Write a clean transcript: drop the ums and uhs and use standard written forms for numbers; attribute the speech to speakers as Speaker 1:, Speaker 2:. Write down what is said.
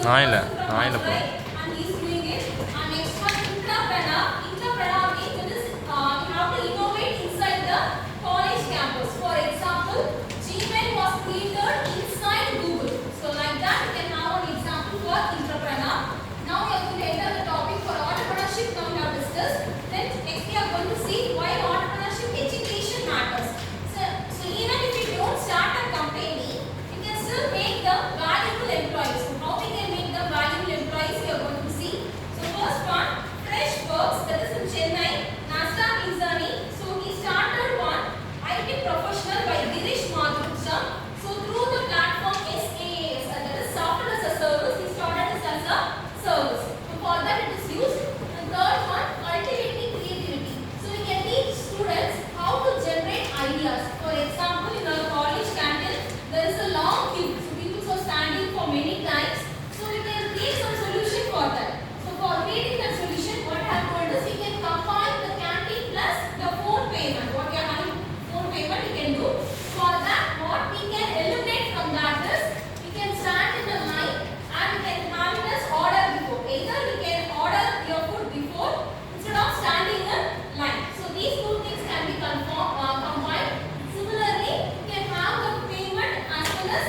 Speaker 1: is a person from outside and he is doing it. And next one, intrapreneur. Intrapreneur means that is you have to innovate inside the college campus. For example, Gmail was created inside Google. So like that you can have an example for intrapreneur. Now we are going to enter the topic for entrepreneurship. Now we have discussed. Then next we are going to see why entrepreneurship education matters. So even if you don't start a company, you can still make them valuable employees. So how we can make them valuable employees we are going to see. So first one, Fresh Works, that is in Chennai, Nasta Mizani. So he started one IT professional by Girish Madhurcham. So through the platform SaaS, that is software as a service, he started this as a service. So for that it is used. And third one, cultivating creativity. So we can teach students how to generate ideas. For example, in our college canteen, there is a long queue. So people are standing for many times. So we can create some solution for that. So for creating that solution, what I have told is we can combine the canteen plus the phone payment. What we are having phone payment we can do. For that, what we can eliminate from that is we can stand in the line and we can have it as order before. Either we can order your food before instead of standing in line. So these two things can be combined. Similarly, we can have the payment as well as